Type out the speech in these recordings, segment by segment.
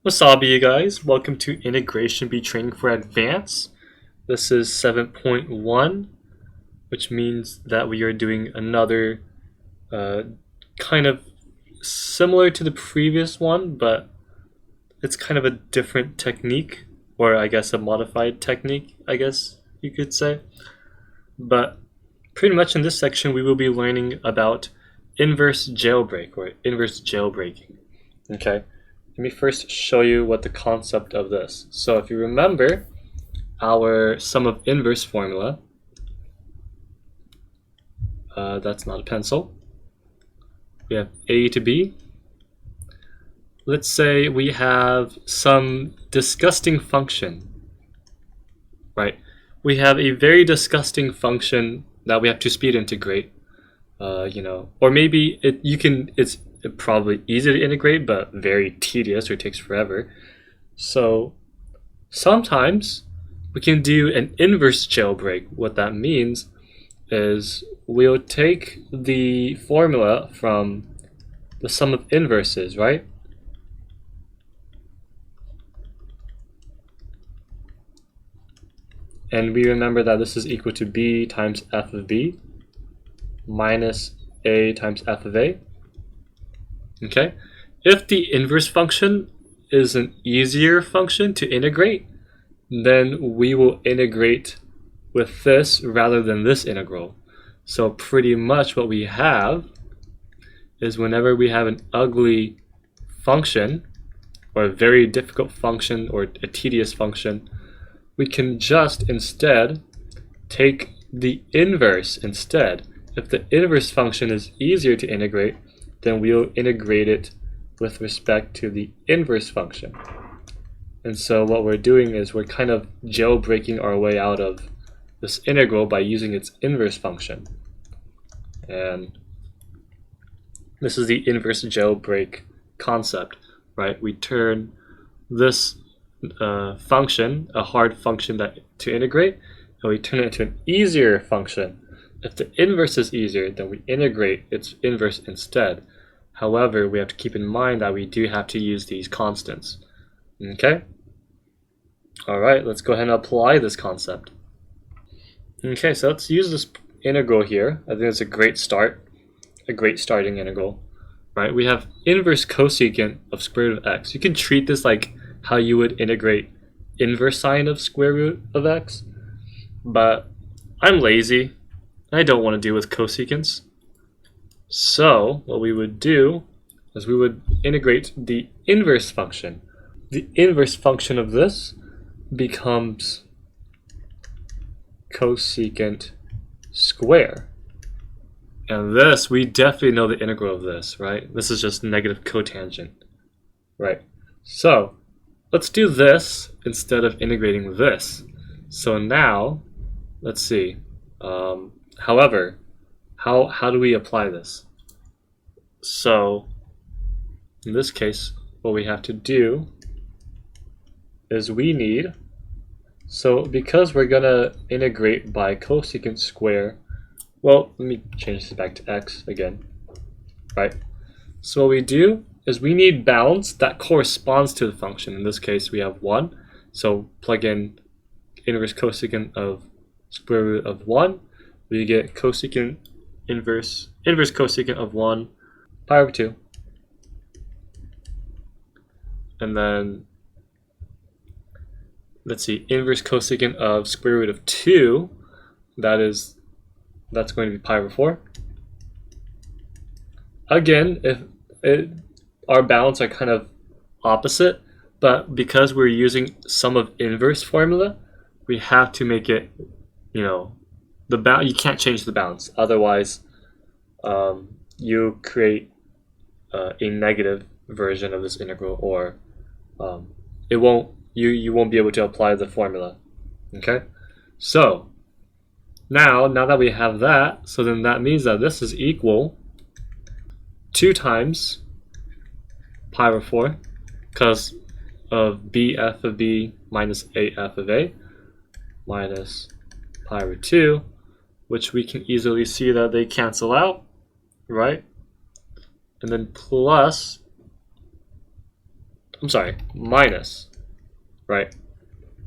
Wasabi, you guys. Welcome to Integration Bee Training for Advanced. This is 7.1, which means that we are doing another kind of similar to the previous one, but it's kind of a different technique, or I guess a modified technique, I guess you could say. But pretty much in this section, we will be learning about inverse jailbreak, or inverse jailbreaking. Okay. Let me first show you what the concept of this. So if you remember our sum of inverse formula, that's not a pencil. We have A to B. Let's say we have some disgusting function, right? We have a very disgusting function that we have to speed integrate, or maybe it's probably easy to integrate, but very tedious or takes forever. So sometimes we can do an inverse jailbreak. What that means is we'll take the formula from the sum of inverses, right? And we remember that this is equal to b times f of b minus a times f of a. Okay, if the inverse function is an easier function to integrate, then we will integrate with this rather than this integral. So pretty much what we have is whenever we have an ugly function, or a very difficult function, or a tedious function, we can just instead take the inverse instead. If the inverse function is easier to integrate, then we'll integrate it with respect to the inverse function. And so what we're doing is we're kind of jailbreaking our way out of this integral by using its inverse function. And this is the inverse jailbreak concept, right? We turn this function, a hard function to integrate, and we turn it into an easier function. If the inverse is easier, then we integrate its inverse instead. However, we have to keep in mind that we do have to use these constants. Okay? Alright, let's go ahead and apply this concept. Okay, so let's use this integral here. I think it's a great start, a great starting integral. Right? We have inverse cosecant of square root of x. You can treat this like how you would integrate inverse sine of square root of x, but I'm lazy. I don't want to deal with cosecants. So what we would do is we would integrate the inverse function. The inverse function of this becomes cosecant square. And this, we definitely know the integral of this, right? This is just negative cotangent, right? So let's do this instead of integrating this. So now, let's see. However, how do we apply this? So in this case, what we have to do is because we're gonna integrate by cosecant square, well, let me change this back to x again, right? So what we do is we need bounds that corresponds to the function. In this case, we have 1. So plug in inverse cosecant of square root of 1. We get cosecant inverse cosecant of 1 pi over 2. And then, let's see, inverse cosecant of square root of 2, that's going to be pi over 4. Again, our bounds are kind of opposite, but because we're using sum of inverse formula, we have to make it, you can't change the bounds. Otherwise, you create a negative version of this integral, or you won't be able to apply the formula. Okay, so now that we have that, so then that means that this is equal 2 times pi over 4, because of bf of b minus af of a minus pi over 2, which we can easily see that they cancel out, right? And then plus I'm sorry, minus, right?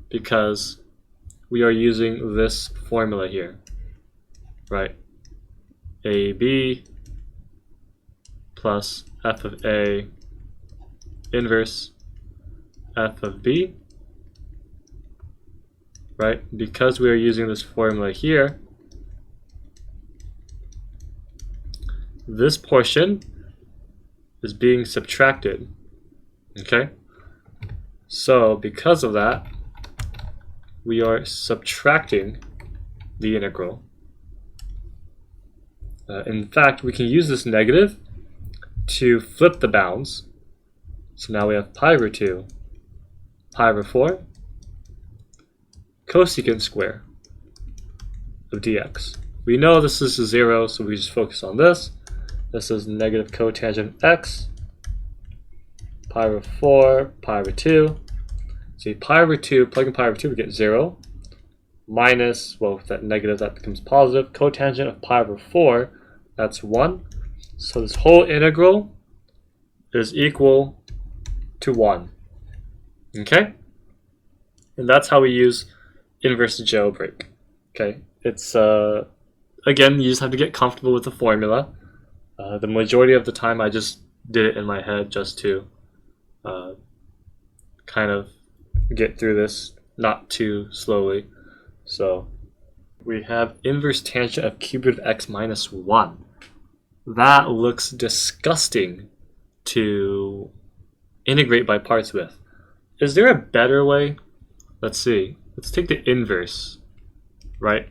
Because we are using this formula here, right? AB plus f of A inverse f of B, right? Because we are using this formula here, this portion is being subtracted, okay? So because of that, we are subtracting the integral. In fact, we can use this negative to flip the bounds. So now we have pi over 2, pi over 4, cosecant square of dx. We know this is 0, so we just focus on this. This is negative cotangent x, pi over 4, pi over 2. See, pi over 2, plug in pi over 2, we get 0. Minus, well, with that negative, that becomes positive. Cotangent of pi over 4, that's 1. So this whole integral is equal to 1. Okay? And that's how we use inverse jailbreak. Okay? It's, again, you just have to get comfortable with the formula. The majority of the time I just did it in my head just to kind of get through this not too slowly. So we have inverse tangent of cube root of x minus 1. That looks disgusting to integrate by parts with. Is there a better way? Let's see. Let's take the inverse, right?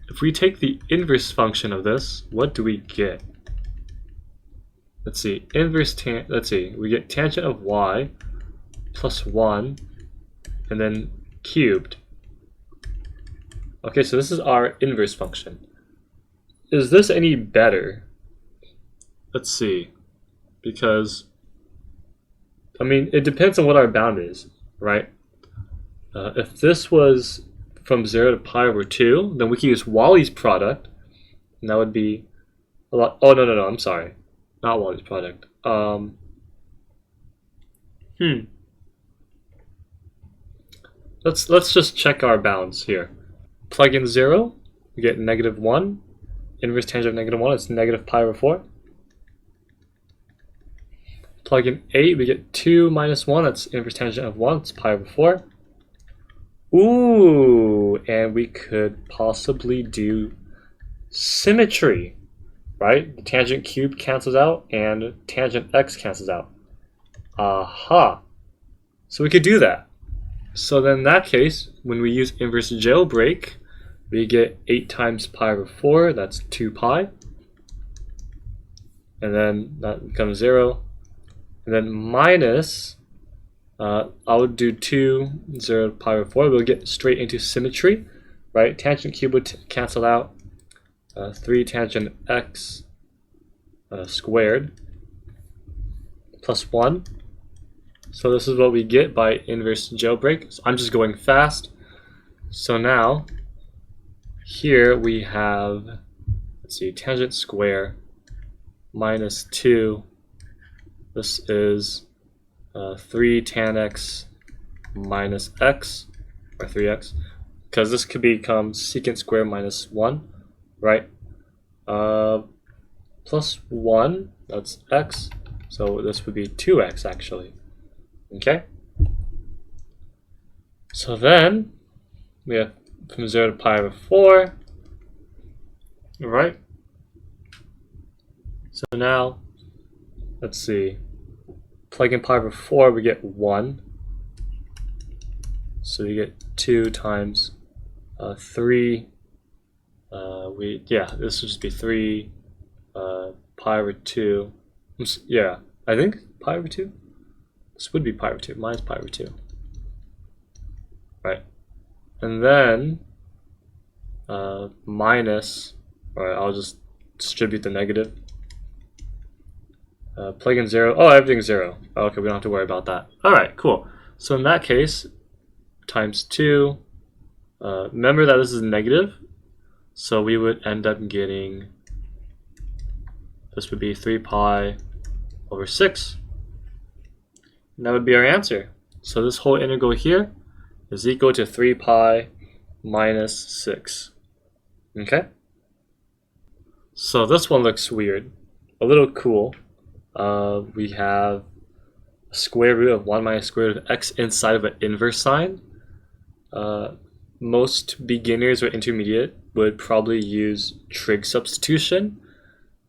If we take the inverse function of this, what do we get? Let's see. Let's see. We get tangent of y plus 1 and then cubed. Okay, so this is our inverse function. Is this any better? Let's see. Because, I mean, it depends on what our bound is, right? If this was from 0 to pi over 2, then we can use Wallis product, and that would be a lot. Oh, no, I'm sorry. Not Wallis product. Let's just check our bounds here. Plug in 0, we get negative 1. Inverse tangent of negative 1 is negative pi over 4. Plug in 8, we get 2 minus 1, that's inverse tangent of 1, it's pi over 4. Ooh, and we could possibly do symmetry, right? The tangent cube cancels out and tangent x cancels out. Aha! So we could do that. So then in that case, when we use inverse jailbreak, we get 8 times pi over 4, that's 2 pi. And then that becomes 0. And then minus, I would do 2, 0 pi over 4. We'll get straight into symmetry, right? Tangent cube would cancel out. 3 tangent x squared plus 1. So this is what we get by inverse jailbreak. So I'm just going fast. So now, here we have, let's see, tangent square minus 2. This is 3 tan x minus x, or 3x, because this could become secant square minus 1, right? Plus 1, that's x, so this would be 2x actually. Okay? So then, we have from 0 to pi over 4, right? So now, let's see, plug in pi over 4, we get 1. So we get 2 times 3, this would just be 3 pi over 2. Yeah, I think pi over 2? This would be pi over 2, minus pi over 2. Right. And then minus, alright, I'll just distribute the negative. Plug in 0. Oh, everything's 0. Okay, we don't have to worry about that. Alright, cool. So in that case, times 2. Remember that this is negative, so we would end up getting, this would be 3 pi over 6. And that would be our answer. So this whole integral here is equal to 3 pi minus 6. Okay? So this one looks weird. A little cool. We have a square root of 1 minus square root of x inside of an inverse sign. Most beginners or intermediate would probably use trig substitution.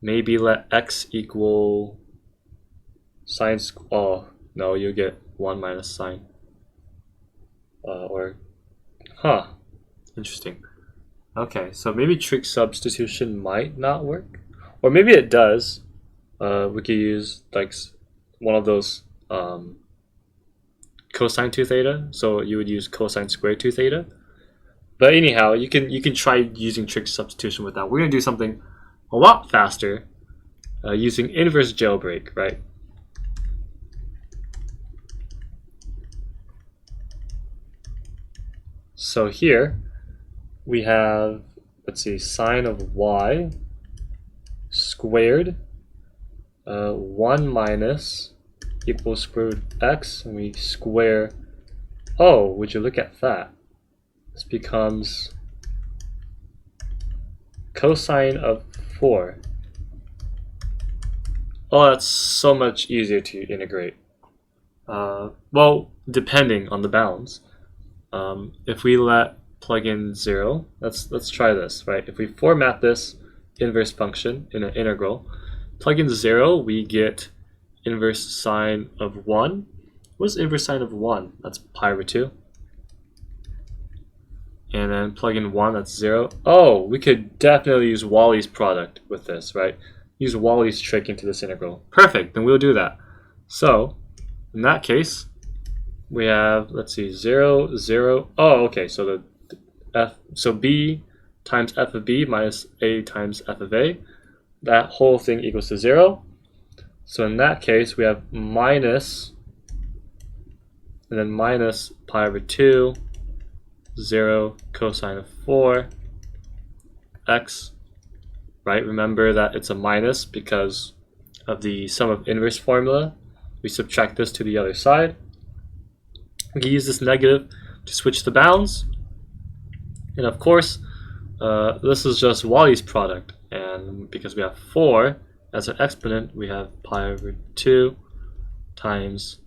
Maybe let x equal sine square. Oh, no, you get 1 minus sine. Interesting. Okay, so maybe trig substitution might not work. Or maybe it does. We could use like one of those cosine 2 theta. So you would use cosine squared 2 theta. But anyhow, you can try using trig substitution with that. We're going to do something a lot faster using inverse jailbreak, right? So here we have, let's see, sine of y squared 1 minus equals square root of x, and we square. Oh, would you look at that? This becomes cosine of 4. Oh, that's so much easier to integrate. Well, depending on the bounds. If we let plug in 0, let's try this, right? If we format this inverse function in an integral, plug in 0, we get inverse sine of 1. What's inverse sine of 1? That's pi over 2. And then plug in 1, that's 0. Oh, we could definitely use Wallis product with this, right? Use Wallis trick into this integral. Perfect, then we'll do that. So, in that case, we have, let's see, 0, 0. Oh, okay, so b times f of b minus a times f of a. That whole thing equals to 0. So in that case, we have minus, and then minus pi over 2, 0 cosine of 4, x, right? Remember that it's a minus because of the sum of inverse formula. We subtract this to the other side. We can use this negative to switch the bounds. And of course, this is just Wallis product. And because we have 4 as an exponent, we have pi over 2 times,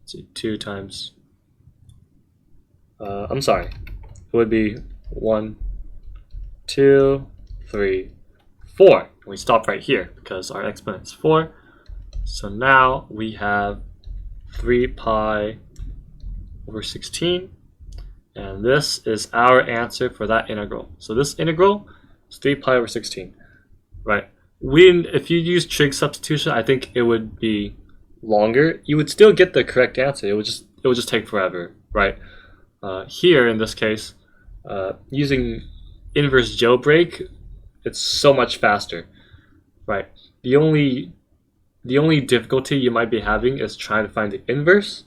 let's see, 2 times, I'm sorry, it would be 1, 2, 3, 4. And we stop right here because our exponent is 4. So now we have 3 pi over 16. And this is our answer for that integral. So this integral is 3 pi over 16, right? If you use trig substitution, I think it would be longer. You would still get the correct answer. It would just take forever, right? Here in this case, using inverse jailbreak, it's so much faster, right? The only difficulty you might be having is trying to find the inverse,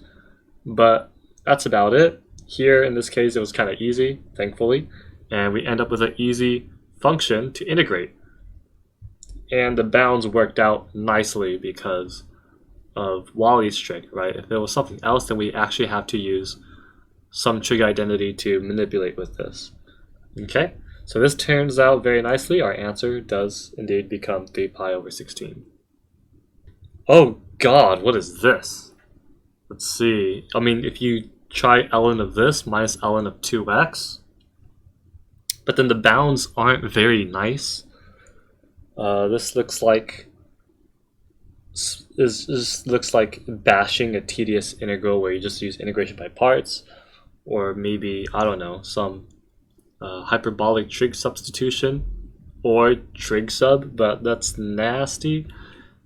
but that's about it. Here in this case, it was kind of easy, thankfully, and we end up with an easy function to integrate. And the bounds worked out nicely because of Wallis trick, right? If it was something else, then we actually have to use some trig identity to manipulate with this. Okay, so this turns out very nicely. Our answer does indeed become 3 pi over 16. Oh God, what is this? Let's see. I mean, if you try ln of this minus ln of 2x, but then the bounds aren't very nice. This looks like bashing a tedious integral where you just use integration by parts, or maybe, I don't know, some hyperbolic trig substitution or trig sub, but that's nasty.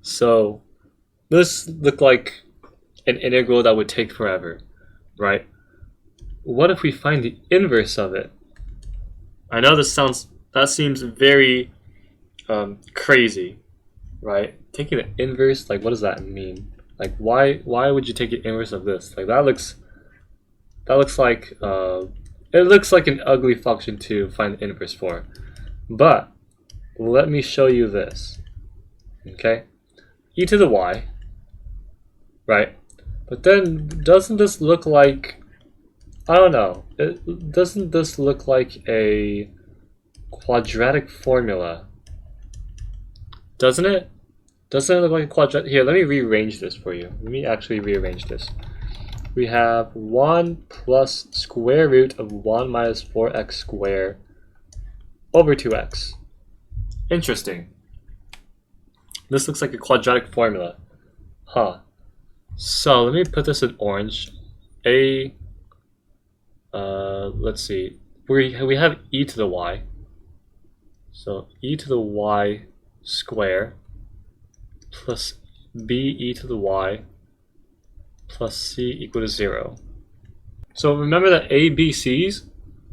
So this looked like an integral that would take forever, right? What if we find the inverse of it? I know that seems very crazy, right? Taking the inverse, like, what does that mean? Like, why would you take the inverse of this? Like, that looks like it looks like an ugly function to find the inverse for. But let me show you this. Okay, e to the y, right? But then, doesn't this look like, I don't know, doesn't this look like a quadratic formula? Doesn't it? Doesn't it look like a quadratic? Here, let me rearrange this for you. Let me actually rearrange this. We have 1 plus square root of 1 minus 4x squared over 2x. Interesting. This looks like a quadratic formula. Huh. So let me put this in orange. Let's see. We have e to the y. So e to the y square plus b e to the y plus c equal to 0. So remember that a, b, c's.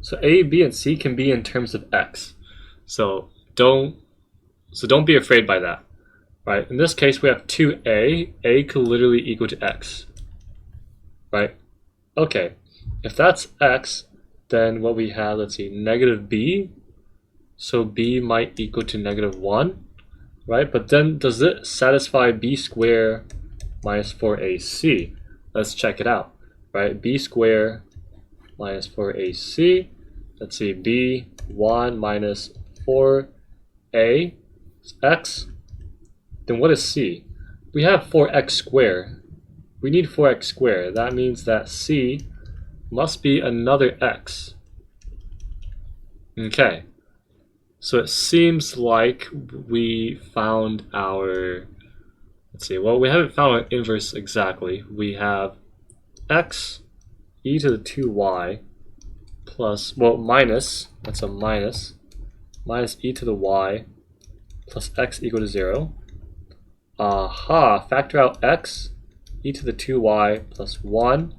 So a, b, and c can be in terms of x. So don't be afraid by that. Right? In this case, we have 2a. A could literally equal to x. Right? Okay. If that's x, then what we have, let's see, negative b. So b might equal to negative 1. Right? But then does it satisfy b squared minus 4ac? Let's check it out. Right? B squared minus 4ac. Let's see, b 1 minus 4a is x. Then what is c? We have 4x squared. We need 4x squared. That means that c must be another x. Okay. So it seems like we found our, let's see, well, we haven't found our inverse exactly. We have x e to the 2y plus, well, minus, that's a minus e to the y plus x equal to 0. Aha, factor out x, e to the 2y plus 1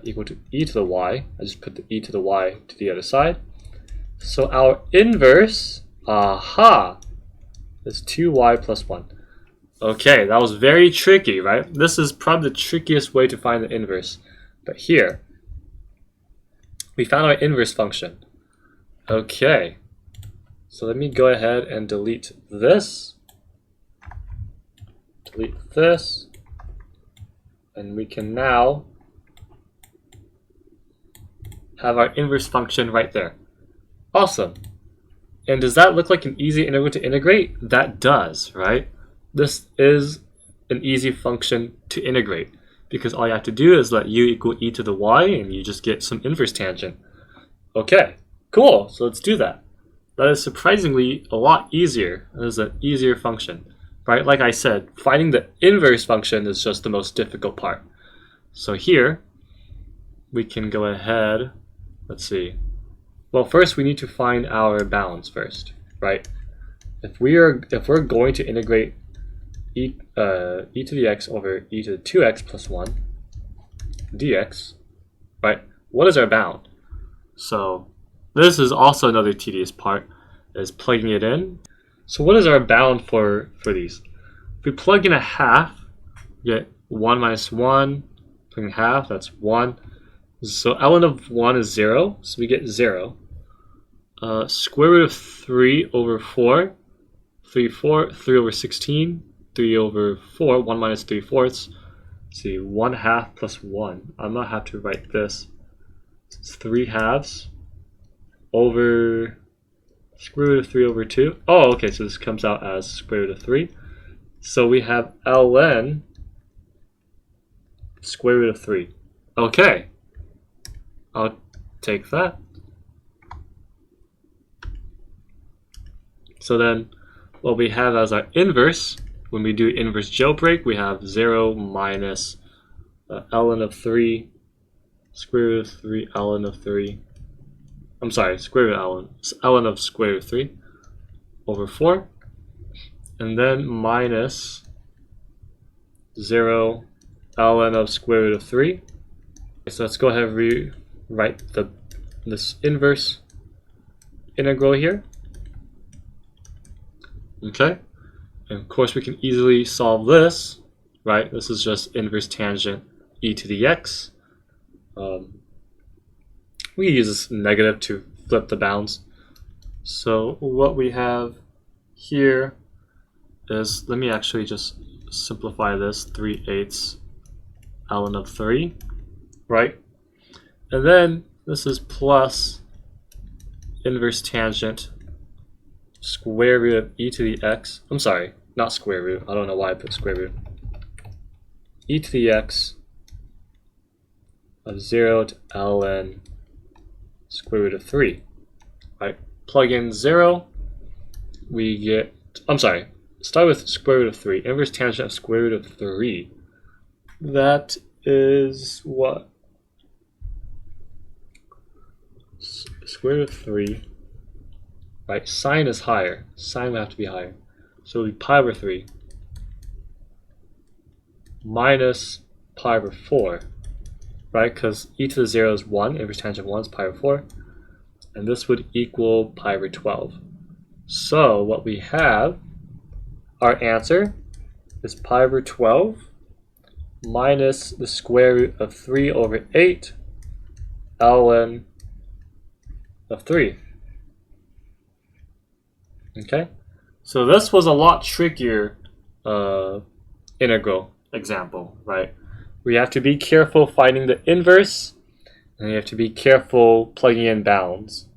equal to e to the y. I just put the e to the y to the other side. So our inverse, aha, is 2y plus 1. Okay, that was very tricky, right? This is probably the trickiest way to find the inverse. But here, we found our inverse function. Okay, so let me go ahead and delete this. Delete this. And we can now have our inverse function right there. Awesome. And does that look like an easy integral to integrate? That does, right? This is an easy function to integrate because all you have to do is let u equal e to the y and you just get some inverse tangent. Okay, cool. So let's do that. That is surprisingly a lot easier. That is an easier function, right? Like I said, finding the inverse function is just the most difficult part. So here, we can go ahead, let's see. Well, first we need to find our bounds first, right? If we're going to integrate e to the x over e to the 2x plus 1 dx, right? What is our bound? So this is also another tedious part, is plugging it in. So what is our bound for these? If we plug in a half, we get 1 minus 1, plug in half, that's 1. So ln of 1 is 0, so we get 0. Square root of 3 over 4, 3 over 16, 3 over 4, 1 minus 3/4. Let's see, 1 half plus 1. I might have to write this. It's 3 halves over square root of 3 over 2. Oh, okay, so this comes out as square root of 3. So we have ln square root of 3. Okay, I'll take that. So then what we have as our inverse, when we do inverse jailbreak, we have 0 minus ln of 3, square root of 3, ln of 3. I'm sorry, square root of ln of square root of 3 over 4. And then minus 0 ln of square root of 3. Okay, so let's go ahead and rewrite this inverse integral here. Okay, and of course we can easily solve this, right? This is just inverse tangent e to the x. We use this negative to flip the bounds. So what we have here is, let me actually just simplify this, 3/8 ln of 3, right? And then this is plus inverse tangent square root of e to the x. I'm sorry, not square root. I don't know why I put square root. E to the x of 0 to ln square root of 3. Right? Plug in 0, we get, I'm sorry, start with square root of 3. Inverse tangent of square root of 3. That is what? Square root of 3. Right? Sine is higher. Sine would have to be higher. So it would be pi over 3 minus pi over 4. Right? Because e to the 0 is 1. Inverse tangent of 1 is pi over 4. And this would equal pi over 12. So what we have, our answer is pi over 12 minus the square root of 3 over 8 ln of 3. Okay, so this was a lot trickier integral example, right? We have to be careful finding the inverse, and you have to be careful plugging in bounds.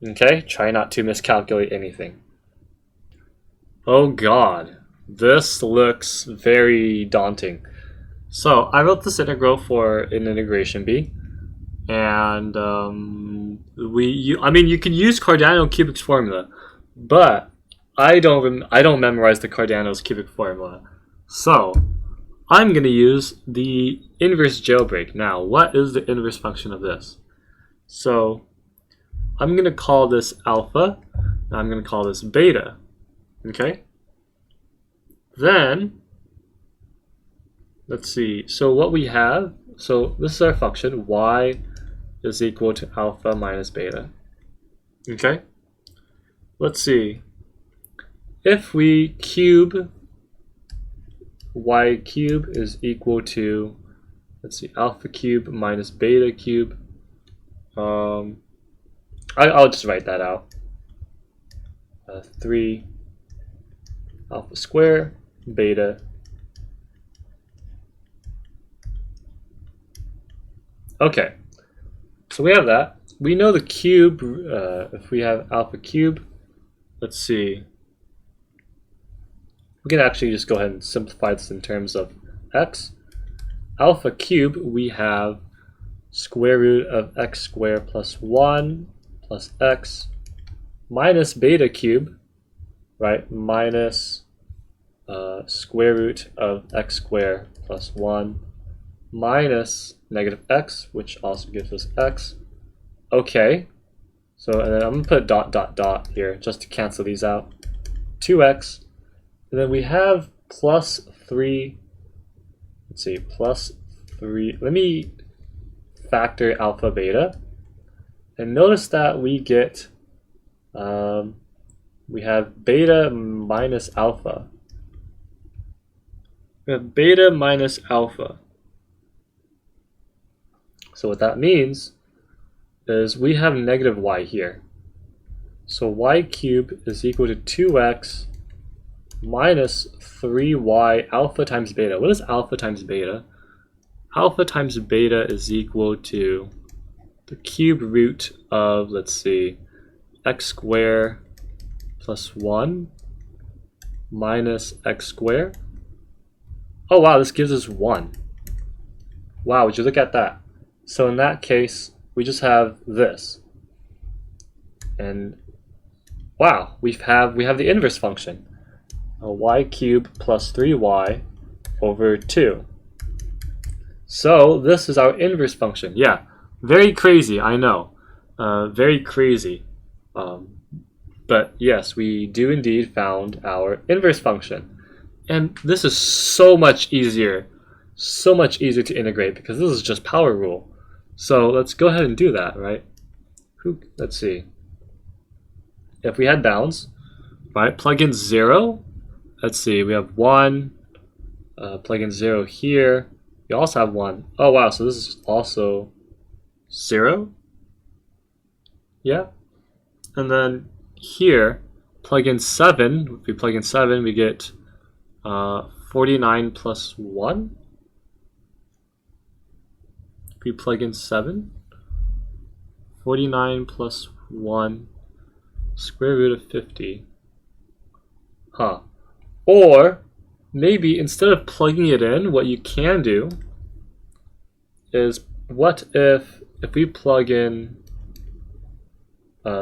Okay, try not to miscalculate anything. Oh god, this looks very daunting. So I wrote this integral for an integration bee, and I mean you can use Cardano cubic formula, but I don't memorize the Cardano's cubic formula. So I'm going to use the inverse jailbreak. Now, what is the inverse function of this? So I'm going to call this alpha, and I'm going to call this beta. Okay? Then, let's see. So what we have, so this is our function, y is equal to alpha minus beta. Okay? Let's see. If we cube y cube is equal to, let's see, alpha cube minus beta cube. I'll just write that out. 3 alpha square beta. Okay, so we have that. We know the cube, if we have alpha cube, let's see. We can actually just go ahead and simplify this in terms of x. Alpha cube, we have square root of x squared plus 1 plus x minus beta cube, right? Minus square root of x squared plus 1 minus negative x, which also gives us x. Okay, so and then I'm going to put dot dot dot here just to cancel these out. 2x. And then we have plus 3, let's see, plus 3. Let me factor alpha beta. And notice that we get, we have beta minus alpha. We have beta minus alpha. So what that means is we have negative y here. So y cubed is equal to 2x minus 3y alpha times beta. What is alpha times beta? Alpha times beta is equal to the cube root of, let's see, x squared plus 1 minus x squared. Oh wow, this gives us 1. Wow, would you look at that? So in that case, we just have this. And wow, we have the inverse function. Y cubed plus 3y over 2. So this is our inverse function. Yeah, very crazy, I know. Very crazy. But yes, we do indeed found our inverse function. And this is so much easier to integrate because this is just power rule. So let's go ahead and do that, right? Let's see. If we had bounds, right, plug in 0. Let's see, we have 1, plug in 0 here. We also have 1. Oh wow, so this is also 0. Yeah. And then here, plug in 7. If we plug in 7, we get 49 plus 1. we plug in 7. 49 plus 1 square root of 50. Huh. Or maybe instead of plugging it in, what you can do is, what if we plug in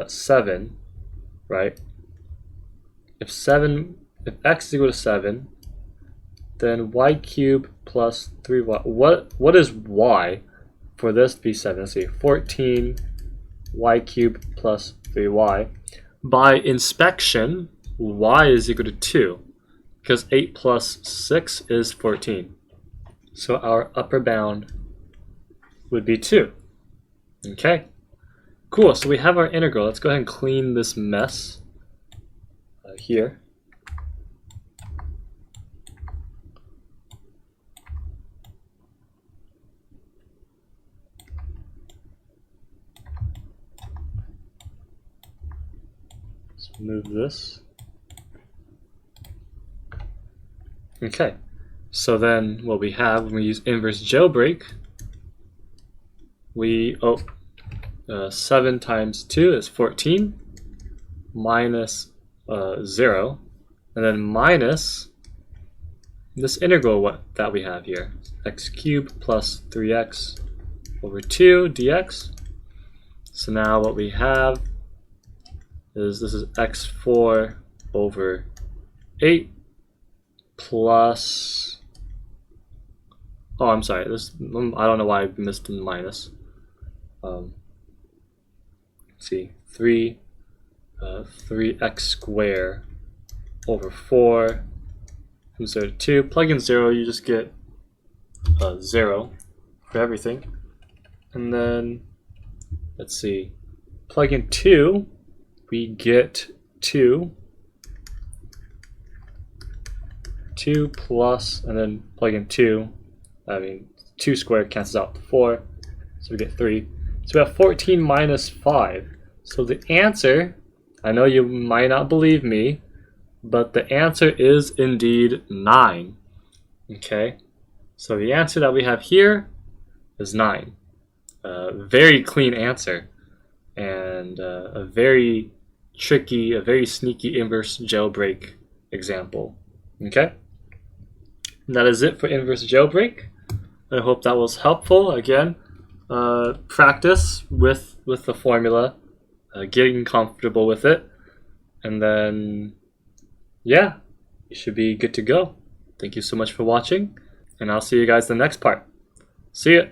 7, right? If x is equal to 7, then y cubed plus 3y. What is y for this to be 7? Let's see, 14 y cubed plus 3y. By inspection, y is equal to 2, because 8 plus 6 is 14. So our upper bound would be 2. Okay, cool. So we have our integral. Let's go ahead and clean this mess here. Let's move this. Okay, so then what we have when we use inverse jailbreak, 7 times 2 is 14, minus 0, and then minus this integral that we have here, x cubed plus 3x over 2 dx. So now what we have is, this is x4 over 8 plus, oh, I'm sorry, this, I don't know why I missed the minus. Let's see, 3x squared over 4 from 0 to 2. Plug in 0, you just get 0 for everything. And then, let's see, plug in 2, we get 2 plus, and then plug in 2, 2 squared cancels out to 4, so we get 3. So we have 14 minus 5. So the answer, I know you might not believe me, but the answer is indeed 9. Okay, so the answer that we have here is 9. Very clean answer, and a very tricky, a very sneaky inverse jailbreak example. Okay, and that is it for inverse jailbreak. I hope that was helpful. Again, practice with the formula, getting comfortable with it, and then yeah, you should be good to go. Thank you so much for watching, and I'll see you guys in the next part. See ya.